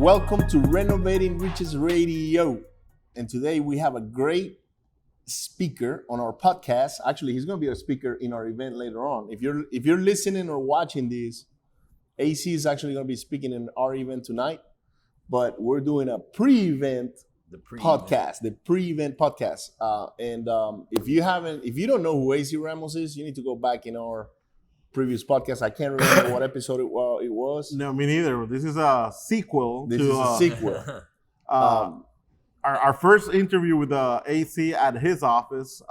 Welcome to Renovating Riches Radio. And today we have a great speaker on our podcast. Actually, he's going to be a speaker in our event later on. If you're listening or watching this, AC is actually going to be speaking in our event tonight. But we're doing a pre-event podcast. If you don't know who AC Ramos is, you need to go back in our previous podcast. I can't remember what episode it was. No, me neither. This is a sequel. Our first interview with AC at his office.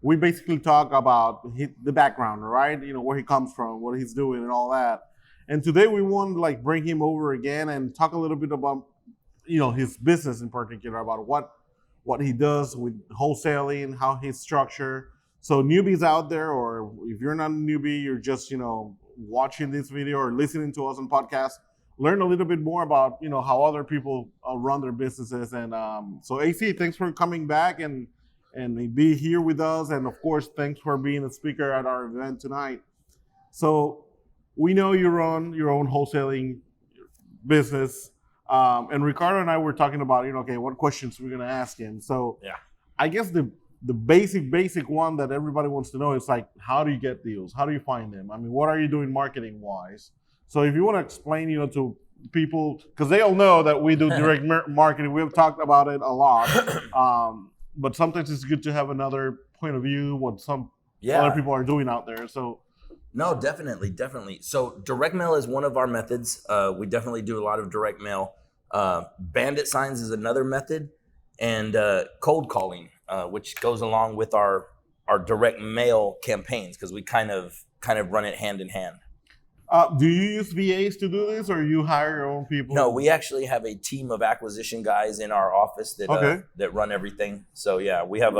We basically talk about the background, right? You know, where he comes from, what he's doing, and all that. And today we want to bring him over again and talk a little bit about, his business in particular, about what he does with wholesaling, how he's structured. So newbies out there, or if you're not a newbie, you're just, watching this video or listening to us on podcast, learn a little bit more about, how other people run their businesses. And so AC, thanks for coming back and be here with us. And of course, thanks for being a speaker at our event tonight. So we know you run your own wholesaling business. And Ricardo and I were talking about, what questions we're going to ask him. So yeah, I guess the basic one that everybody wants to know is how do you get deals? How do you find them? I mean, what are you doing marketing wise? So if you want to explain, to people, because they all know that we do direct marketing. We've talked about it a lot. But sometimes it's good to have another point of view, what some other people are doing out there. So no, definitely. So direct mail is one of our methods. We definitely do a lot of direct mail. Bandit signs is another method, and cold calling, which goes along with our direct mail campaigns, because we kind of run it hand in hand. Do you use VAs to do this, or you hire your own people? No, we actually have a team of acquisition guys in our office that run everything. So yeah, we have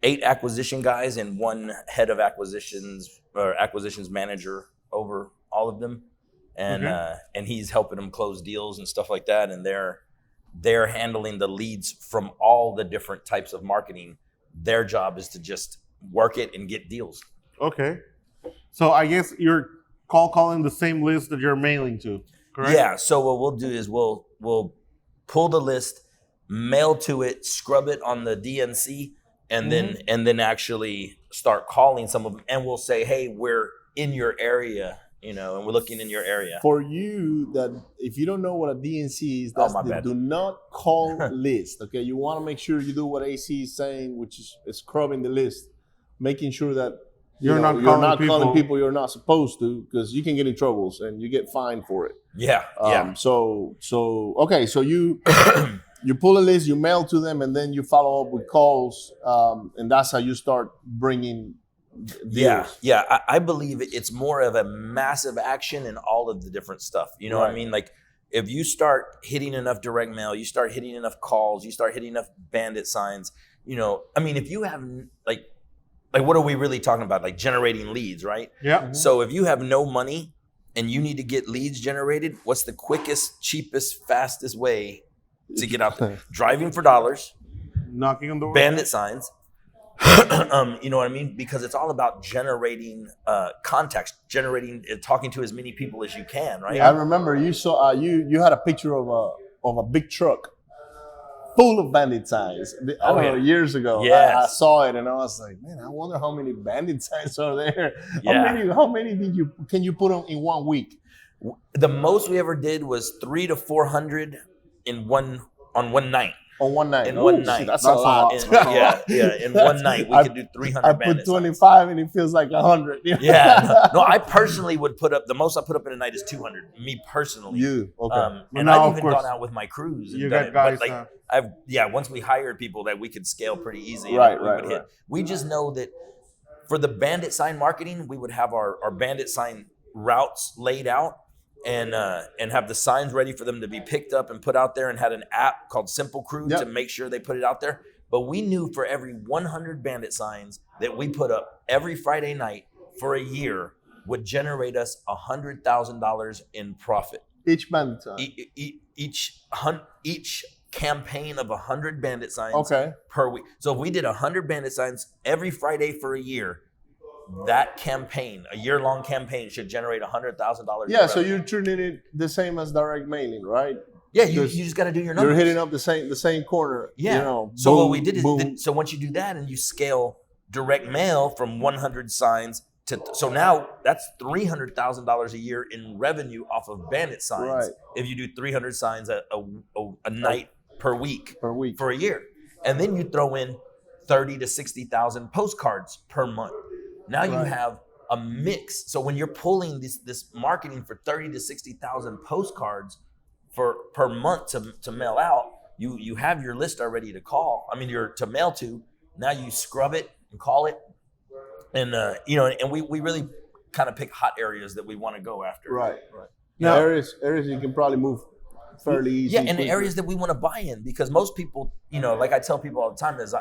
8 acquisition guys and 1 head of acquisitions or acquisitions manager over all of them, and he's helping them close deals and stuff like that. And they're handling the leads from all the different types of marketing. Their job is to just work it and get deals. Okay, so I guess you're calling the same list that you're mailing to, correct? Yeah. So what we'll do is we'll pull the list, mail to it, scrub it on the DNC. And then actually start calling some of them, and we'll say, hey, we're in your area, and we're looking in your area. For you, that if you don't know what a DNC is, that's the do not call list. Okay, you want to make sure you do what AC is saying, which is scrubbing the list, making sure that you're not calling people you're not supposed to, because you can get in troubles and you get fined for it. Yeah. So you. You pull a list, you mail to them, and then you follow up with calls, and that's how you start bringing deals. Yeah. I believe it's more of a massive action in all of the different stuff. You know what I mean? If you start hitting enough direct mail, you start hitting enough calls, you start hitting enough bandit signs, if you have what are we really talking about? Generating leads, right? Yeah. Mm-hmm. So if you have no money and you need to get leads generated, what's the quickest, cheapest, fastest way to get out there? Driving for dollars, knocking on doors, bandit signs. You know what I mean? Because it's all about generating contacts, talking to as many people as you can, right? Yeah, I remember you saw you had a picture of a big truck full of bandit signs. I don't know, years ago. Yes. I saw it and I was like, man, I wonder how many bandit signs are there. Yeah. How many can you put on in 1 week? The most we ever did was 300 to 400 on one night. On one night. One night. That's a lot. In one night we could do 300 I bandit put 25 signs. and it feels like 100. Yeah. No, I personally would put up, the most I put up in a night is 200. Me personally. You, okay. And I've even gone out with my crews. You got guys. Once we hired people that we could scale pretty easy. Right. We just know that for the bandit sign marketing, we would have our bandit sign routes laid out. And have the signs ready for them to be picked up and put out there, and had an app called Simple Crew to make sure they put it out there. But we knew for every 100 bandit signs that we put up every Friday night for a year would generate us $100,000 in profit. Each bandit sign. Each campaign of 100 bandit signs per week. So if we did 100 bandit signs every Friday for a year, that campaign, a year-long campaign, should generate $100,000. Yeah, so you're treating it the same as direct mailing, right? Yeah, you just got to do your numbers. You're hitting up the same corner. Yeah. You know, So boom, what we did is, boom. so once you do that and you scale direct mail from 100 signs to, so now that's $300,000 a year in revenue off of bandit signs. Right. If you do 300 signs a night per week for a year, and then you throw in 30 to 60,000 postcards per month. Now you have a mix. So when you're pulling this marketing for 30 to 60,000 postcards per month to mail out, you have your list already to call. I mean, you're to mail to. Now you scrub it and call it, and and we really kind of pick hot areas that we want to go after. Right. Now areas you can probably move fairly easy. Yeah, and the areas that we want to buy in, because most people, like I tell people all the time, is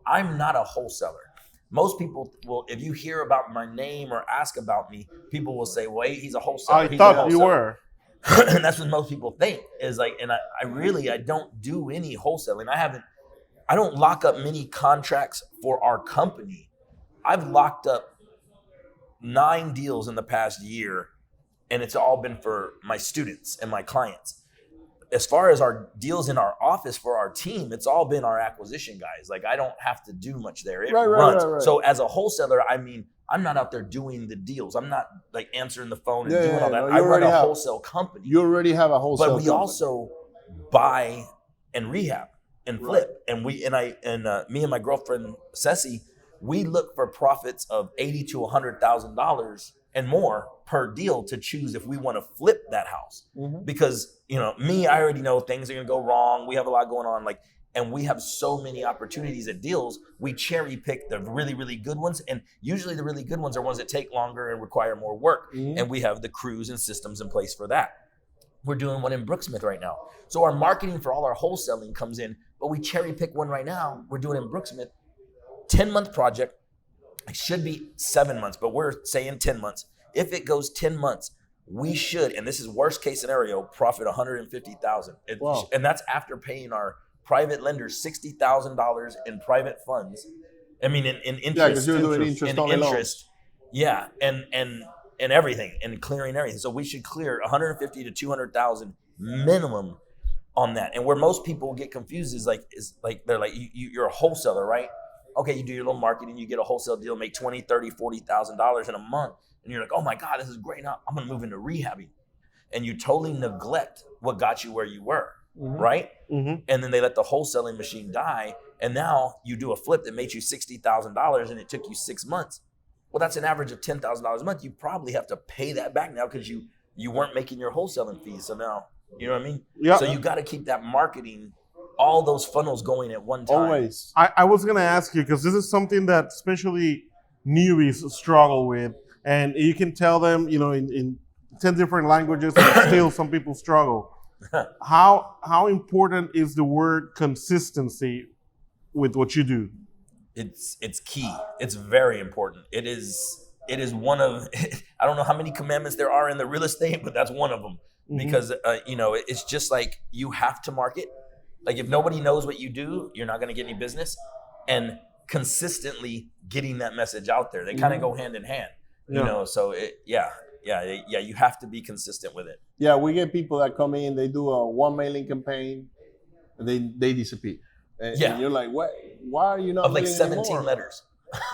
I'm not a wholesaler. Most people will, if you hear about my name or ask about me, people will say, well, he's a wholesaler. I thought you were. And that's what most people think is like, and I don't do any wholesaling. I don't lock up many contracts for our company. I've locked up 9 deals in the past year, and it's all been for my students and my clients. As far as our deals in our office for our team, it's all been our acquisition guys. Like, I don't have to do much there. It runs. Right. So as a wholesaler, I mean, I'm not out there doing the deals. I'm not like answering the phone and doing all that. I run a wholesale company. You already have a wholesale company. But we also buy and rehab and flip. And me and my girlfriend, Ceci, we look for profits of $80,000 to $100,000 and more per deal to choose if we want to flip that house. Mm-hmm. Because, I already know things are going to go wrong. We have a lot going on. And we have so many opportunities at deals. We cherry pick the really, really good ones. And usually the really good ones are ones that take longer and require more work. Mm-hmm. And we have the crews and systems in place for that. We're doing one in Brooksmith right now. So our marketing for all our wholesaling comes in, but we cherry pick one right now. We're doing in Brooksmith, 10-month project. It should be 7 months, but we're saying 10 months. If it goes 10 months, we should, and this is worst case scenario, profit $150,000. Wow. And that's after paying our private lenders $60,000 in private funds. I mean, in interest. Yeah, because you're doing interest on loans. Yeah, and everything, and clearing everything. So we should clear $150,000 to $200,000 minimum on that. And where most people get confused is like they're like, you're a wholesaler, right? Okay, you do your little marketing, you get a wholesale deal, make $20,000, $30,000, $40,000 in a month, and you're like, oh my God, this is great. Now I'm gonna move into rehabbing, and you totally neglect what got you where you were. Mm-hmm. Right? Mm-hmm. And then they let the wholesaling machine die. And now you do a flip that made you $60,000 and it took you 6 months. Well, that's an average of $10,000 a month. You probably have to pay that back now because you weren't making your wholesaling fees. So now, you know what I mean? Yeah. So you got to keep that marketing, all those funnels going at one time. Always. I was going to ask you, because this is something that especially newbies struggle with. And you can tell them, in 10 different languages, and still some people struggle. How important is the word consistency with what you do? It's key. It's very important. It is one of, I don't know how many commandments there are in the real estate, but that's one of them. Mm-hmm. Because it's just like you have to market. Like if nobody knows what you do, you're not going to get any business. And consistently getting that message out there, they kind of go hand in hand. So you have to be consistent with it. Yeah, we get people that come in, they do a one mailing campaign, and they disappear. And you're like, what? Why are you not of like 17 anymore? Letters?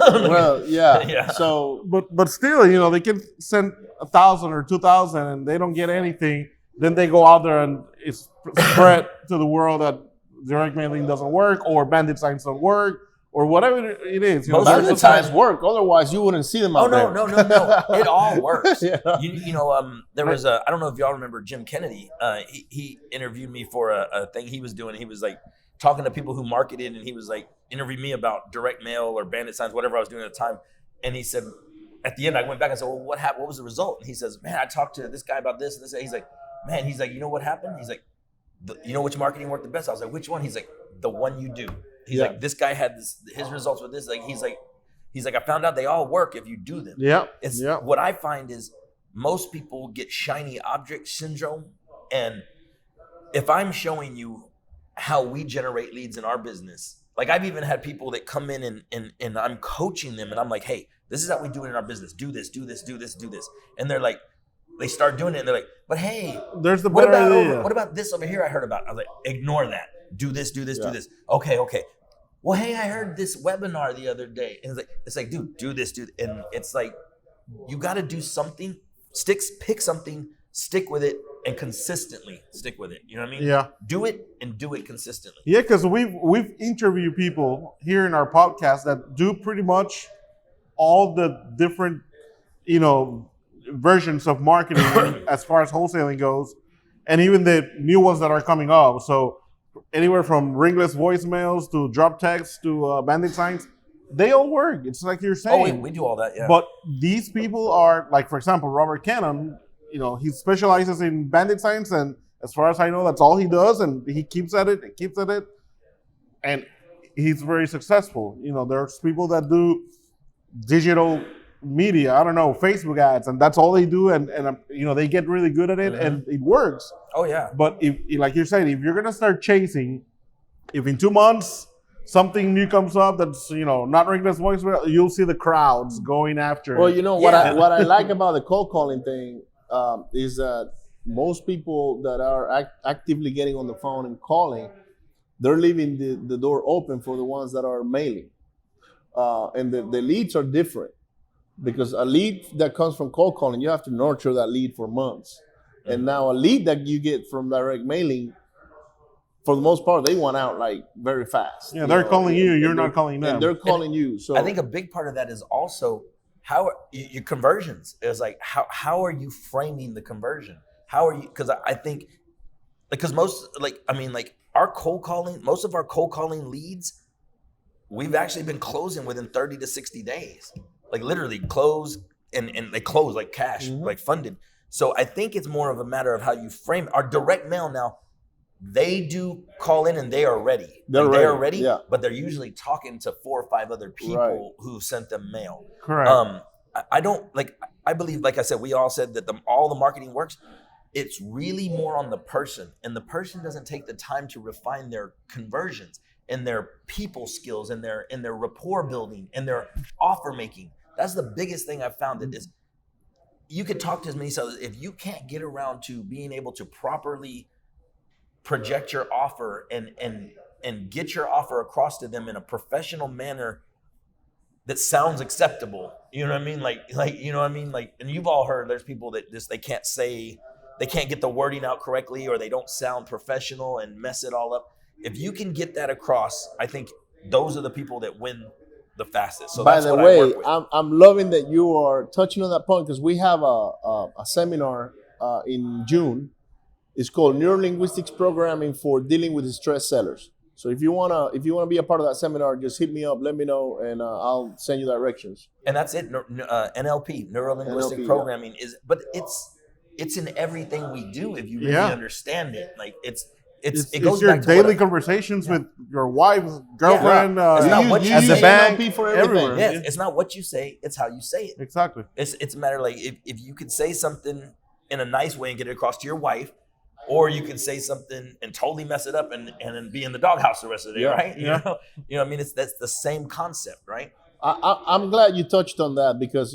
Well, yeah. So, but still, they can send 1,000 or 2,000, and they don't get anything. Then they go out there and it's spread to the world that direct mailing doesn't work, or bandit signs don't work, or whatever it is. Most of the times work. Otherwise, you wouldn't see them out there. No. It all works. Yeah. There was I don't know if y'all remember Jim Kennedy. He interviewed me for a thing he was doing. He was like talking to people who marketed, and he was like interviewed me about direct mail or bandit signs, whatever I was doing at the time. And he said, at the end, I went back and said, well, what happened? What was the result? And he says, man, I talked to this guy about this and this. He's like, man, you know what happened? He's like, you know which marketing worked the best? I was like, which one? He's like, the one you do. He's like, this guy had his results with this. Like, he's like, I found out they all work if you do them. Yeah. What I find is most people get shiny object syndrome. And if I'm showing you how we generate leads in our business, Like I've even had people that come in and I'm coaching them and I'm like, hey, this is how we do it in our business. Do this, do this, do this, do this. And they're like, they start doing it and they're like, but hey, there's the better idea. What about this over here I heard about? I was like, ignore that. Do this, do this, do this. Okay. Well, hey, I heard this webinar the other day. And it's like, dude, do this, dude. And it's like, you got to do something, pick something, stick with it, and consistently stick with it. You know what I mean? Yeah. Do it and do it consistently. Yeah, because we've interviewed people here in our podcast that do pretty much all the different, versions of marketing as far as wholesaling goes, and even the new ones that are coming up. So anywhere from ringless voicemails to drop text to bandit signs, they all work. It's like you're saying. Oh, we do all that, yeah. But these people are, like, for example, Robert Cannon, he specializes in bandit signs, and as far as I know, that's all he does, and he keeps at it, and he's very successful. There's people that do digital media, I don't know, Facebook ads, and that's all they do, and they get really good at it, and it works. Oh, yeah. But if, like you're saying, if you're going to start chasing, if in 2 months something new comes up that's, not ringless voicemail, you'll see the crowds going after Well, it. what I like about the cold calling thing is that most people that are actively getting on the phone and calling, they're leaving the door open for the ones that are mailing. And the leads are different, because a lead that comes from cold calling, you have to nurture that lead for months. And now a lead that you get from direct mailing, for the most part, they want out like very fast. Yeah, they're calling you, you're not calling them. And they're calling you. So I think a big part of that is also how your conversions. Is like how are you framing the conversion? How are you? Because I think, because most our cold calling, most of our cold calling leads, we've actually been closing within 30 to 60 days. Like literally close and they close like cash, like funded. So I think it's more of a matter of how you frame it. Our direct mail now, they do call in and they are ready. They are ready, yeah. But they're usually talking to 4 or 5 other people who sent them mail. Correct. I believe, like I said, we all said that all the marketing works. It's really more on the person, and the person doesn't take the time to refine their conversions and their people skills and their rapport building and their offer making. That's the biggest thing I've found, that is, you could talk to as many sellers. If you can't get around to being able to properly project your offer and get your offer across to them in a professional manner that sounds acceptable, you know what I mean? Like you know what I mean? Like, and you've all heard there's people that just they can't get the wording out correctly, or they don't sound professional and mess it all up. If you can get that across, I think those are the people that win the fastest. So by the way, I'm loving that you are touching on that point, because we have a seminar in June. It's called Neurolinguistics Programming for Dealing with Distressed Sellers. So if you wanna be a part of that seminar, just hit me up, let me know, and I'll send you directions. And that's it. NLP, Neurolinguistic Programming, but it's in everything we do if you really understand it. Like it goes your back to daily conversations with your wife, girlfriend, It's not what you at the say. bank, for everything. everywhere. Yes, it's not what you say, it's how you say it. Exactly. It's a matter like if you could say something in a nice way and get it across to your wife, or you can say something and totally mess it up and then be in the doghouse the rest of the day, right? You know what I mean? That's the same concept, right? I'm glad you touched on that, because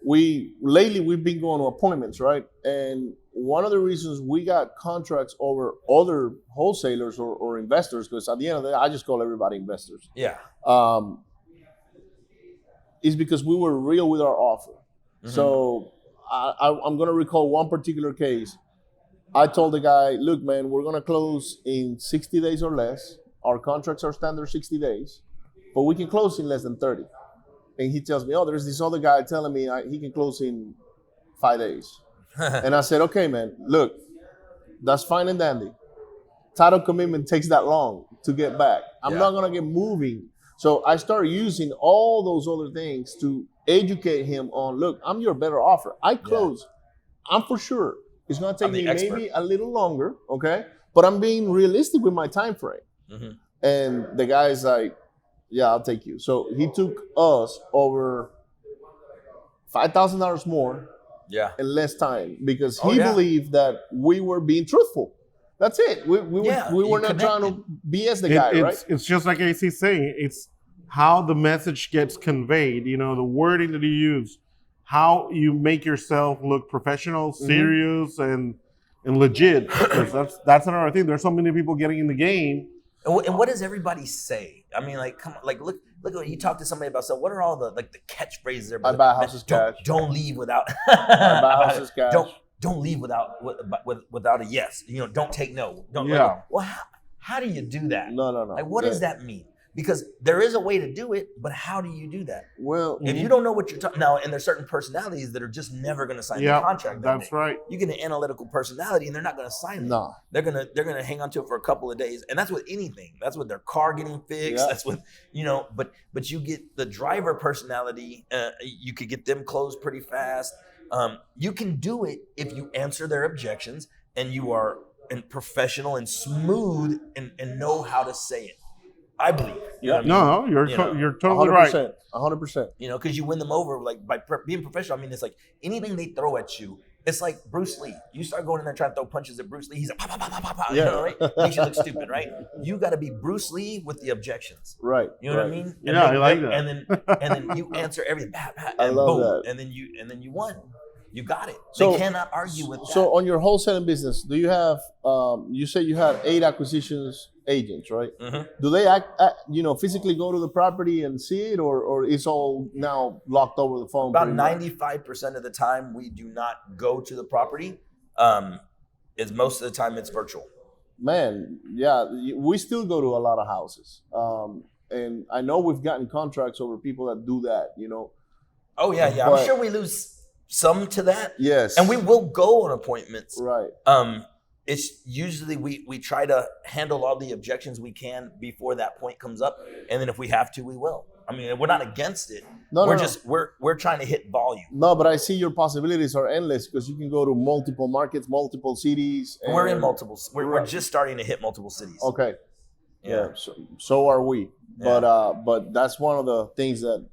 we've been going to appointments, right? And one of the reasons we got contracts over other wholesalers or investors, because at the end of the day, I just call everybody investors. Yeah. Is because we were real with our offer. So I'm going to recall one particular case. I told the guy, look, man, we're going to close in 60 days or less. Our contracts are standard 60 days, but we can close in less than 30. And he tells me, there's this other guy telling me he can close in 5 days. And I said, okay, man, look, that's fine and dandy. Title commitment takes that long to get back. I'm not going to get moving. So I started using all those other things to educate him on, look, I'm your better offer. I close. I'm for sure. It's going to take me maybe a little longer, okay? But I'm being realistic with my time frame. And the guy's like, yeah, I'll take you. So he took us over $5,000 more in less time, because he believed that we were being truthful. That's it. We were not trying to BS the guy, right? It's just like AC saying, it's how the message gets conveyed, you know, the wording that you use, how you make yourself look professional, serious, and legit. Because that's another thing. There's so many people getting in the game. And what does everybody say? I mean, like, come on, like, look when you talk to somebody about stuff. What are all the catchphrases? I buy houses cash. Don't leave without. I buy houses cash. Don't leave without a yes. You know, don't take no. Don't. Yeah. Like, well, how do you do that? No. Like, what does that mean? Because there is a way to do it, but how do you do that? Well, if you don't know what you're talking now, and there's certain personalities that are just never going to sign the contract. That's right. You get an analytical personality, and they're not going to sign it. No, they're gonna hang on to it for a couple of days, and that's with anything. That's with their car getting fixed. Yeah. That's with But you get the driver personality. You could get them closed pretty fast. You can do it if you answer their objections and you are professional and smooth and know how to say it. I believe. Yeah. No, you're totally 100%, right. 100%. You know, because you win them over like by being professional. I mean, it's like anything they throw at you. It's like Bruce Lee. You start going in there trying to throw punches at Bruce Lee. He's like, pop, pop, pop, pop, pop, Yeah. you know, right? Makes you look stupid, right? You got to be Bruce Lee with the objections. Right. You know what I mean? And I like that. And then you answer everything. I love boom, that. And then you won. You got it. So- they cannot argue with that. So on your wholesaling business, do you have? You said you had 8 acquisitions agents, right? Mhm. Do they physically go to the property and see it, or it's all now locked over the phone? About pretty much? 95% of the time, we do not go to the property. It's most of the time it's virtual. Man, yeah, we still go to a lot of houses, and I know we've gotten contracts over people that do that. You know. Oh yeah. But- I'm sure we lose some to that. Yes. And we will go on appointments. Right. It's usually we try to handle all the objections we can before that point comes up, and then if we have to, we will. I mean, we're not against it. We're trying to hit volume. No, but I see your possibilities are endless because you can go to multiple markets, multiple cities. We're in multiple. We're just starting to hit multiple cities. Okay. Yeah. So are we. Yeah. But that's one of the things that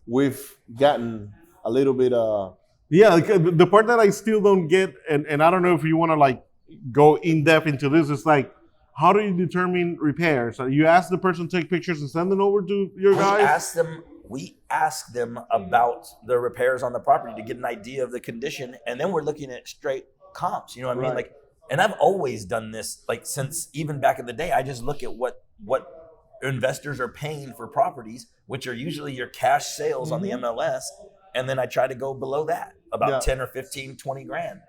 we've gotten a little bit. Yeah, like, the part that I still don't get, and I don't know if you want to like go in depth into this, is like, how do you determine repairs? So you ask the person to take pictures and send them over to your guys? We ask them about the repairs on the property to get an idea of the condition, and then we're looking at straight comps. You know what I mean? Right. Like, and I've always done this, like since even back in the day. I just look at what investors are paying for properties, which are usually your cash sales on the MLS, and then I try to go below that, about 10 or 15, 20 grand.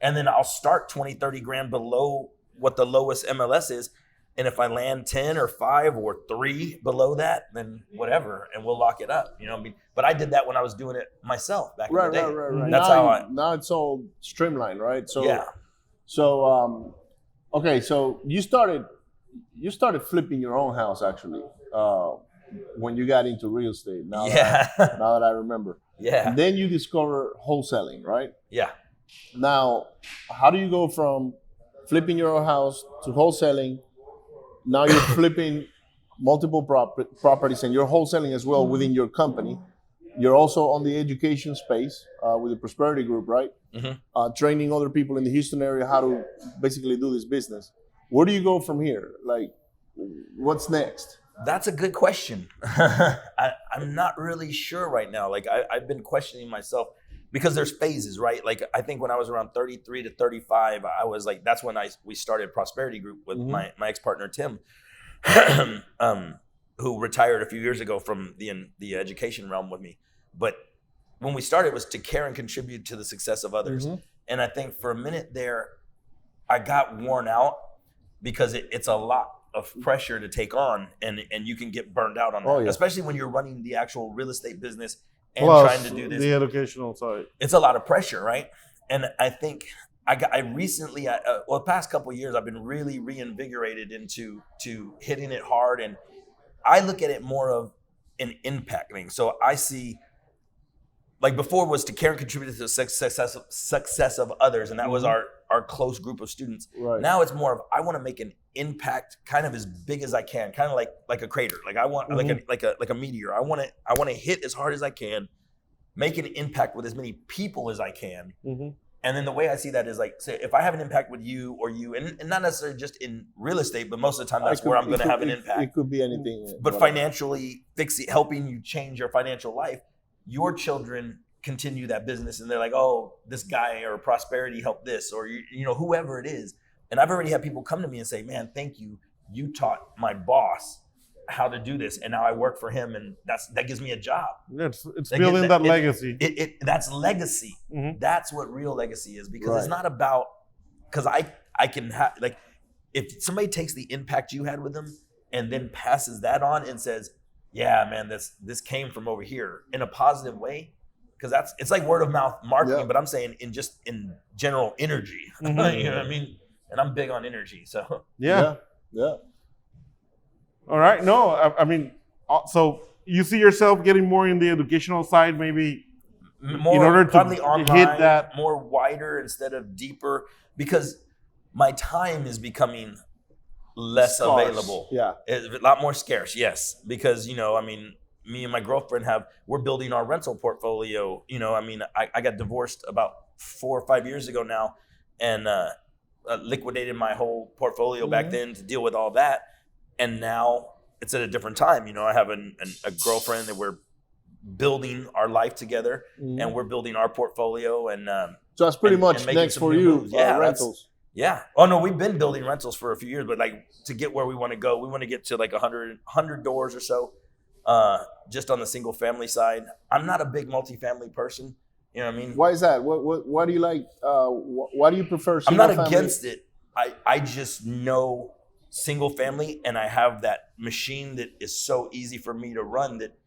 And then I'll start 20, 30 grand below what the lowest MLS is. And if I land 10 or 5 or 3 below that, then whatever, and we'll lock it up. You know what I mean? But I did that when I was doing it myself back in the day. Right. That's how now it's all streamlined, right? So yeah. So okay, so you started flipping your own house actually when you got into real estate. Now that I remember. Yeah. And then you discover wholesaling, right? Yeah. Now, how do you go from flipping your own house to wholesaling? Now you're flipping multiple properties and you're wholesaling as well within your company. You're also on the education space with the Prosperity Group, right? Mm-hmm. Training other people in the Houston area how to basically do this business. Where do you go from here? Like, what's next? That's a good question. I'm not really sure right now. Like I've been questioning myself because there's phases, right? Like I think when I was around 33 to 35, I was like, that's when we started Prosperity Group with my ex-partner, Tim, who retired a few years ago from the education realm with me. But when we started, it was to care and contribute to the success of others. And I think for a minute there, I got worn out because it's a lot of pressure to take on, and you can get burned out on that, especially when you're running the actual real estate business and trying to do this. The educational side. It's a lot of pressure, right? And I think I recently, the past couple of years, I've been really reinvigorated into hitting it hard, and I look at it more of an impact thing. So I see, like before was to care and contribute to the success of others, and that was our close group of students. Right. Now it's more of I want to make an impact kind of as big as I can, kind of like a crater. Like I want like a meteor. I want to hit as hard as I can, make an impact with as many people as I can, And then the way I see that is like, say, if I have an impact with you or you, and not necessarily just in real estate, but most of the time that's where I'm going to have an impact. It could be anything. But financially helping you change your financial life, your children continue that business and they're like, oh, this guy or Prosperity helped this, or whoever it is. And I've already had people come to me and say, man, thank you. You taught my boss how to do this, and now I work for him, and that gives me a job. It's building that legacy. That's legacy. Mm-hmm. That's what real legacy is, because it's not about, because I can have, like, if somebody takes the impact you had with them and then passes that on and says, yeah, man, this came from over here in a positive way, because it's like word of mouth marketing, but I'm saying in general energy. Mm-hmm. You know what I mean? And I'm big on energy, so yeah. All right. No, I mean, so you see yourself getting more in the educational side, maybe more, in order to probably online, hit that more wider instead of deeper, because my time is becoming less available. Yeah, a lot more scarce. Yes, because I mean, me and my girlfriend we're building our rental portfolio. I mean, I got divorced about 4 or 5 years ago now, and liquidated my whole portfolio back then to deal with all that. And now it's at a different time. I have a girlfriend that we're building our life together, and we're building our portfolio. And so that's pretty much next for you, rentals. Yeah. Oh no, we've been building rentals for a few years, but like to get where we want to go, we want to get to like 100 doors or so, just on the single family side. I'm not a big multifamily person. You know what I mean? Why is that? What do you like? Why do you prefer single family? I'm not against it. I just know single family, and I have that machine that is so easy for me to run that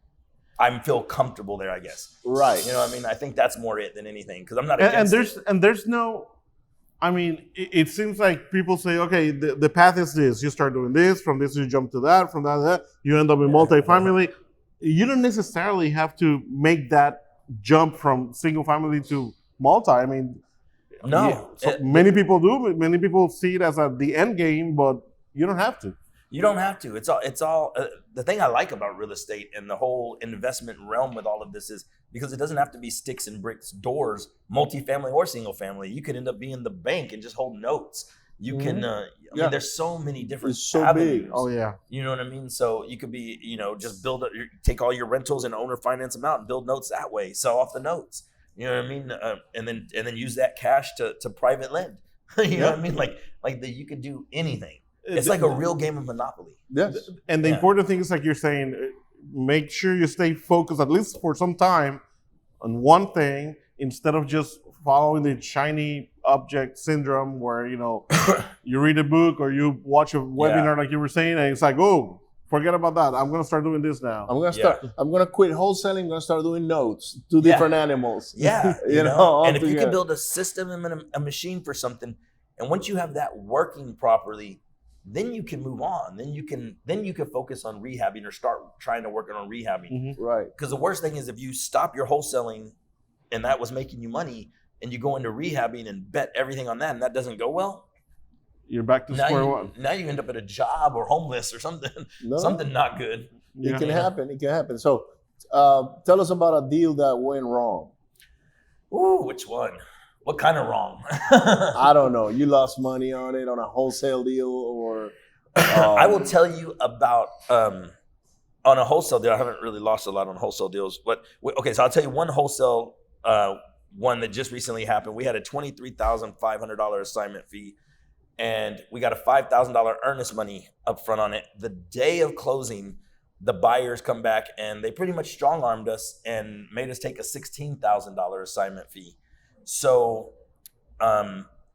I feel comfortable there, I guess. Right. You know what I mean? I think that's more it than anything, because I'm not against it. And there's no, I mean, it seems like people say, okay, the path is this. You start doing this, from this you jump to that, from that to that. You end up in multifamily. You don't necessarily have to make that jump from single family to multi. I mean, no. Many people do. Many people see it as the end game, but you don't have to. You don't have to. It's all. The thing I like about real estate and the whole investment realm with all of this is because it doesn't have to be sticks and bricks doors, multifamily or single family. You could end up being the bank and just hold notes. You can. I mean, there's so many different avenues. Big. Oh yeah. You know what I mean? So you could be, just take all your rentals and owner finance them out and build notes that way. Sell off the notes. You know what I mean? And then use that cash to private lend. You know what I mean? Like that, you could do anything. It's like a real game of Monopoly. Yes. And the important thing is, like you're saying, make sure you stay focused at least for some time on one thing instead of just following the shiny object syndrome where, you read a book or you watch a webinar like you were saying, and it's like, oh, forget about that. I'm going to start doing this now. I'm going to quit wholesaling. I'm going to start doing notes to different animals. Yeah. And if you can build a system and a machine for something, and once you have that working properly, then you can move on. Then you can focus on rehabbing or start trying to work on rehabbing. Mm-hmm. Right. Because the worst thing is if you stop your wholesaling and that was making you money and you go into rehabbing and bet everything on that and that doesn't go well, you're back to square one. Now you end up at a job or homeless or something. Something not good. It can happen. It can happen. So tell us about a deal that went wrong. Ooh, which one? What kind of wrong? I don't know. You lost money on it on a wholesale deal or... I will tell you about, on a wholesale deal, I haven't really lost a lot on wholesale deals. But okay, so I'll tell you one wholesale one that just recently happened. We had a $23,500 assignment fee, and we got a $5,000 earnest money up front on it. The day of closing, the buyers come back, and they pretty much strong-armed us and made us take a $16,000 assignment fee. So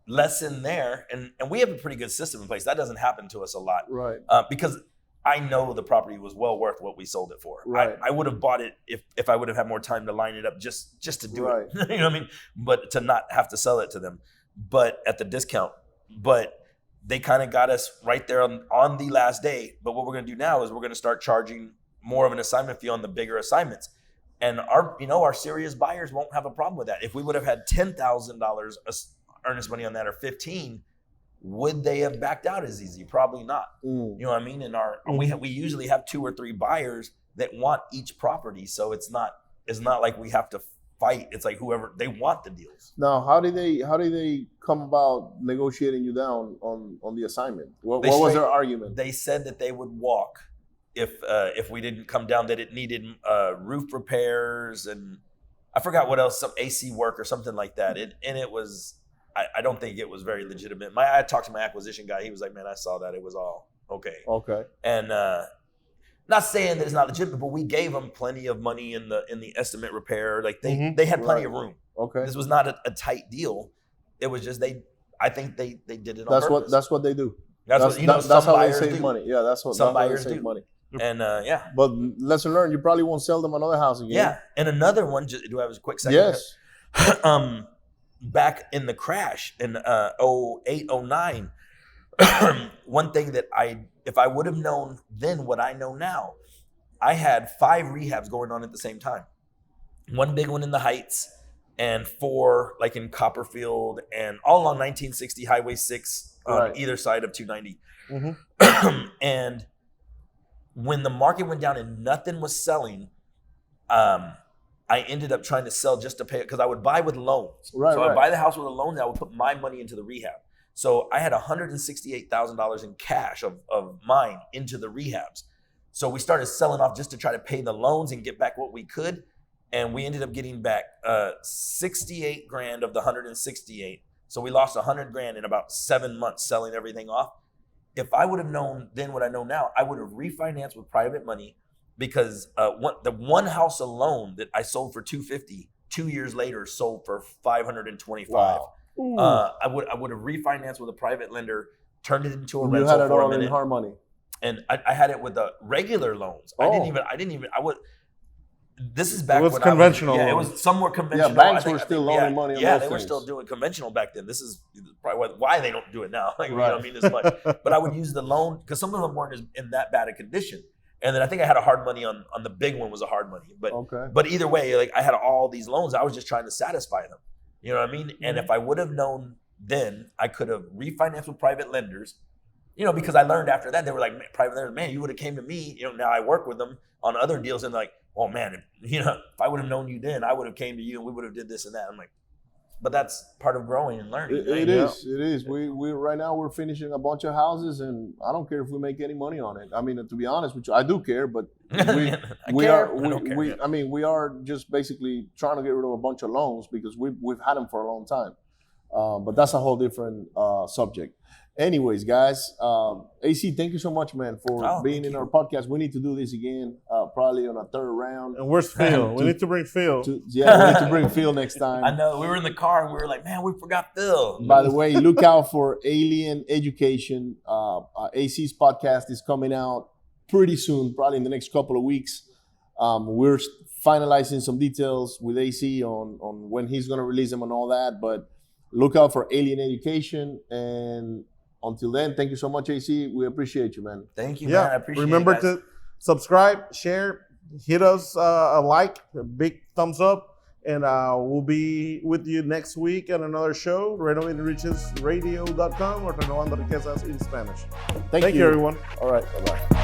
lesson there, and we have a pretty good system in place. That doesn't happen to us a lot. Right. Because I know the property was well worth what we sold it for. Right. I would have bought it if I would have had more time to line it up just to do it. You know what I mean? But to not have to sell it to them, but at the discount. But they kind of got us right there on the last day. But what we're going to do now is we're going to start charging more of an assignment fee on the bigger assignments. And our serious buyers won't have a problem with that. If we would have had $10,000 earnest money on that or 15, would they have backed out as easy? Probably not. You know what I mean? We usually have 2 or 3 buyers that want each property, so it's not like we have to fight. It's like whoever they want the deals. Now, how did they come about negotiating you down on the assignment? What was their argument? They said that they would walk if we didn't come down. That it needed roof repairs and I forgot what else, some AC work or something like that. It was. I don't think it was very legitimate. I talked to my acquisition guy. He was like, "Man, I saw that. It was all okay." Okay. And not saying that it's not legitimate, but we gave them plenty of money in the estimate repair. Like they had plenty of room. Okay. This was not a tight deal. It was just I think they did it on purpose. That's what they do. That's how they save money. Yeah, that's what some buyers save do. money. And yeah. But lesson learned, you probably won't sell them another house again. Yeah. And another one, do I have a quick second? Yes. Back in the crash in 08, 09, one thing that if I would have known then what I know now, I had 5 rehabs going on at the same time. One big one in the Heights and 4 like in Copperfield and all along 1960 Highway 6 on either side of 290. Mm-hmm. And when the market went down and nothing was selling, I ended up trying to sell just to pay it because I would buy with loans. So I would buy the house with a loan and I would put my money into the rehab. So I had $168,000 in cash of mine into the rehabs. So we started selling off just to try to pay the loans and get back what we could. And we ended up getting back 68 grand of the 168. So we lost 100 grand in about 7 months selling everything off. If I would have known then what I know now, I would have refinanced with private money. Because the one house alone that I sold for $250, 2 years later sold for $525. Wow. I would have refinanced with a private lender, turned it into a rental. You had it for all a minute, in hard money, and I had it with the regular loans. Oh. I didn't even. This is back it was when conventional. It was somewhere conventional. Yeah, banks were still loaning money on Yeah, those they were things. still doing conventional back then. This is probably why they don't do it now. Like, you know what I mean, as much. But I would use the loan because some of them weren't in that bad a condition. And then I think I had a hard money on the big one was a hard money. But either way, like I had all these loans. I was just trying to satisfy them. You know what I mean? Mm-hmm. And if I would have known then, I could have refinanced with private lenders. You know, because I learned after that, they were like, private lenders, man, you would have came to me. You know, now I work with them on other deals and like, oh man, if I would have known you then, I would have came to you and we would have did this and that. I'm like, but that's part of growing and learning. It is. We right now we're finishing a bunch of houses, and I don't care if we make any money on it. I mean, to be honest with you, I do care, but we are just basically trying to get rid of a bunch of loans because we've had them for a long time. But that's a whole different subject. Anyways, guys, AC, thank you so much, man, for being in our podcast. We need to do this again, probably on a third round. And where's Phil? We need to bring Phil. We need to bring Phil next time. I know. We were in the car and we were like, man, we forgot Phil. By the way, look out for Alien Education. AC's podcast is coming out pretty soon, probably in the next couple of weeks. We're finalizing some details with AC on when he's going to release them and all that, but look out for Alien Education. And until then, thank you so much, AC. We appreciate you, man. Thank you, man. I appreciate it. Remember to subscribe, share, hit us a like, a big thumbs up, and we'll be with you next week at another show, renovatingrichesradio.com or Renovando Riquezas in Spanish. Thank you, everyone. All right, bye-bye.